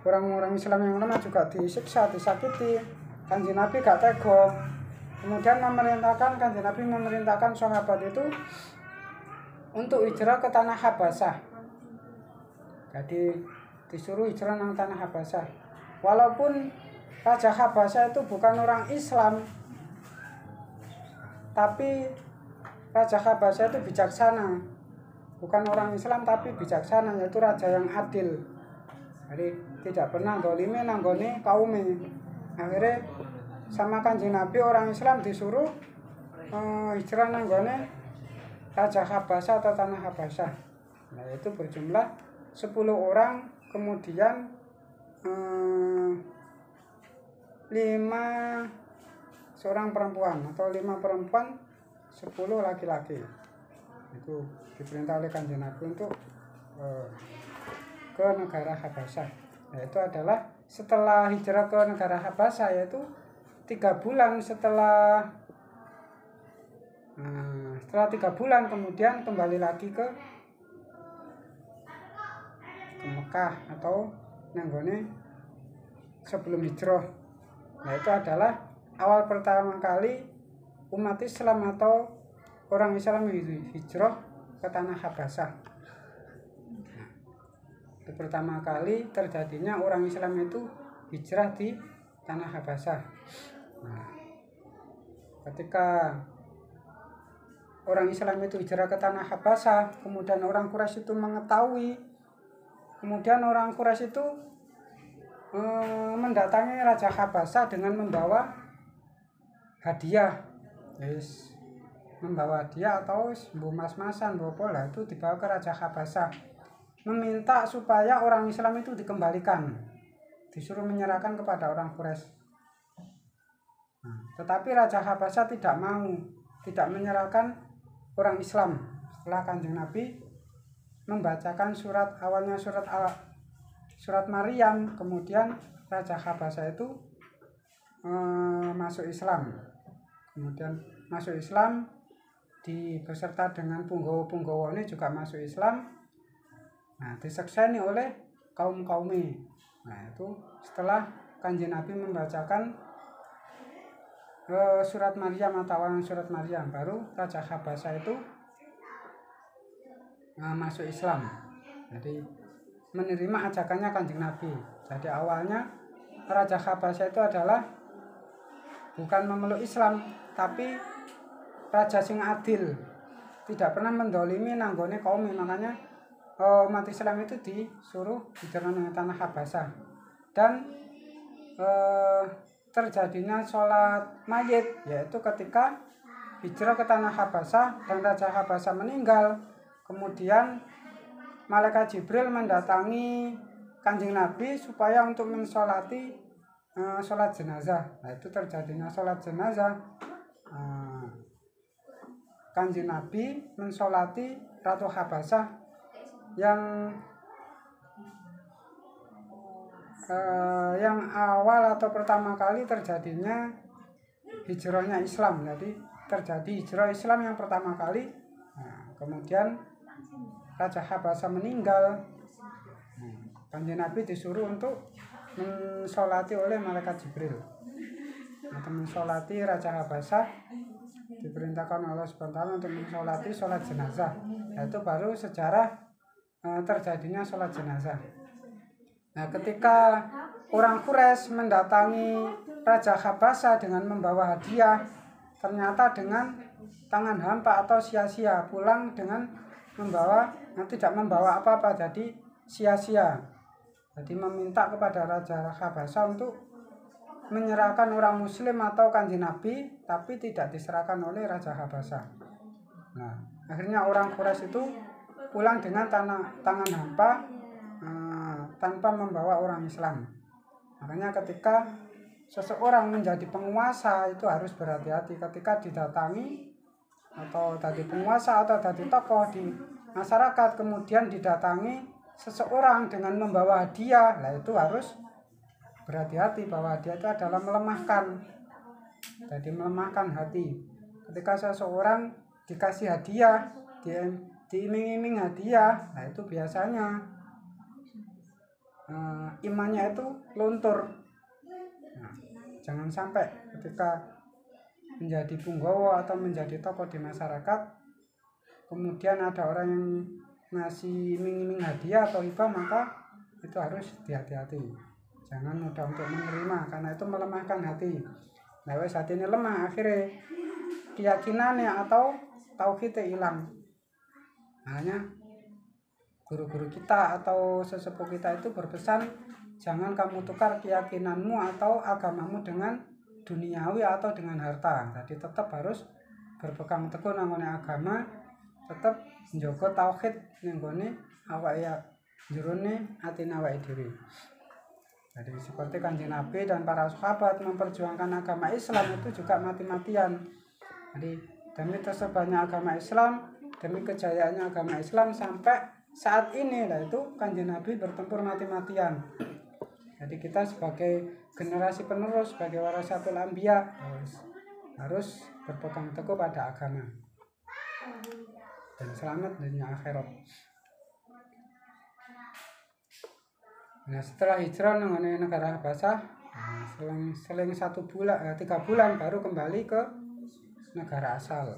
orang-orang Islam yang lemah juga disiksa, disakiti. Kanjeng Nabi gak tega. Kemudian Kanjeng Nabi memerintahkan sahabat itu untuk hijrah ke tanah Habasyah. Jadi disuruh hijrah ke tanah Habasyah. Walaupun Raja Habasyah itu bukan orang Islam, tapi Raja Habasyah itu bijaksana. Bukan orang Islam tapi bijaksana, yaitu raja yang adil. Jadi tidak pernah dolime nanggone kaumnya. Akhirnya sama Kanjeng Nabi orang Islam disuruh hijrah nanggone Raja Habasyah atau tanah Habasyah. Nah itu berjumlah 10 orang, kemudian 5 seorang perempuan atau 5 perempuan 10 laki-laki. Itu diperintah oleh Kanjeng Nabi untuk ke negara Habasyah. Yaitu adalah setelah hijrah ke negara Habasyah, yaitu 3 bulan setelah 3 bulan kemudian kembali lagi ke Mekah atau nanggone sebelum hijrah. Nah itu adalah awal pertama kali umat Islam atau orang Islam hijrah ke tanah Habasyah. Itu pertama kali terjadinya orang Islam itu hijrah di tanah Habasyah. Nah, ketika orang Islam itu hijrah ke tanah Habasyah, kemudian orang Quraisy itu mengetahui, kemudian orang Quraisy itu mendatangi Raja Habasyah dengan membawa hadiah. Yes. Membawa hadiah atau mas-masan, bopola itu dibawa ke Raja Habasyah, meminta supaya orang Islam itu dikembalikan, disuruh menyerahkan kepada orang Quraisy. Tetapi Raja Habasyah tidak mau, tidak menyerahkan orang Islam. Setelah Kanjeng Nabi membacakan awalnya surat Maryam, kemudian Raja Habasyah itu masuk Islam. Kemudian masuk Islam beserta dengan punggawa-punggawane juga masuk Islam. Nah, disekseni oleh kaum-kaumnya. Nah, itu setelah Kanjeng Nabi membacakan surat Maryam atau awalan surat Maryam, baru Raja Habasyah itu masuk Islam. Jadi menerima ajakannya Kanjeng Nabi. Jadi awalnya Raja Habasyah itu adalah bukan memeluk Islam, tapi raja sing adil, tidak pernah mendolimi nanggone kaum. Makanya umat Islam itu disuruh hijrah ke tanah Habasyah. Dan terjadinya sholat mayit, yaitu ketika hijrah ke tanah Habasyah dan Raja Habasyah meninggal, kemudian Malaikat Jibril mendatangi Kanjeng Nabi supaya untuk mensolati sholat jenazah. Nah itu terjadinya sholat jenazah. Kanjeng Nabi mensolati Ratu Habasyah yang awal atau pertama kali terjadinya hijrahnya Islam. Jadi terjadi hijrah Islam yang pertama kali. Nah, kemudian Raja Habasyah meninggal. Kanjeng Nabi disuruh untuk mensolati oleh Malaikat Jibril. Untuk mensolati Raja Habasyah, diperintahkan Allah SWT untuk mensolati sholat jenazah. Itu baru sejarah terjadinya sholat jenazah. Nah, ketika orang Quraisy mendatangi Raja Habasyah dengan membawa hadiah, ternyata dengan tangan hampa atau sia-sia, pulang dengan tidak membawa apa-apa, jadi sia-sia. Jadi meminta kepada Raja Habasyah untuk menyerahkan orang Muslim atau Kanjeng Nabi, tapi tidak diserahkan oleh Raja Habasyah. Nah, akhirnya orang Quraisy itu pulang dengan tangan hampa, tanpa membawa orang Islam. Makanya ketika seseorang menjadi penguasa itu harus berhati-hati ketika didatangi atau tadi penguasa atau tadi tokoh di masyarakat, kemudian didatangi seseorang dengan membawa hadiah. Nah itu harus berhati-hati, bahwa hadiah itu adalah melemahkan. Jadi melemahkan hati. Ketika seseorang dikasih hadiah, diiming-iming hadiah, nah itu biasanya imannya itu luntur. Nah, jangan sampai ketika menjadi punggawa atau menjadi tokoh di masyarakat, kemudian ada orang yang ngasih iming-iming hadiah atau hibah, maka itu harus hati-hati. Jangan mudah untuk menerima, karena itu melemahkan hati. Nah, wes hati ini lemah, akhirnya keyakinannya atau tauhidnya hilang. Hanya guru-guru kita atau sesepuh kita itu berpesan, jangan kamu tukar keyakinanmu atau agamamu dengan duniawi atau dengan harta. Jadi tetap harus berpegang teguh nang agama, tetap njogo tauhid ning gone awake jerone atine awake dhewe. Jadi seperti Kanjeng Nabi dan para sahabat memperjuangkan agama Islam itu juga mati-matian. Jadi demi tersebarnya agama Islam, demi kejayaannya agama Islam sampai saat ini lah itu Kanjeng Nabi bertempur mati-matian. Jadi kita sebagai generasi penerus, sebagai warasatul anbiya harus berpegang teguh pada agama dan selamat dunia akhirat. Nah, setelah hijrah mengenai negara Habasah, selang 3 bulan baru kembali ke negara asal.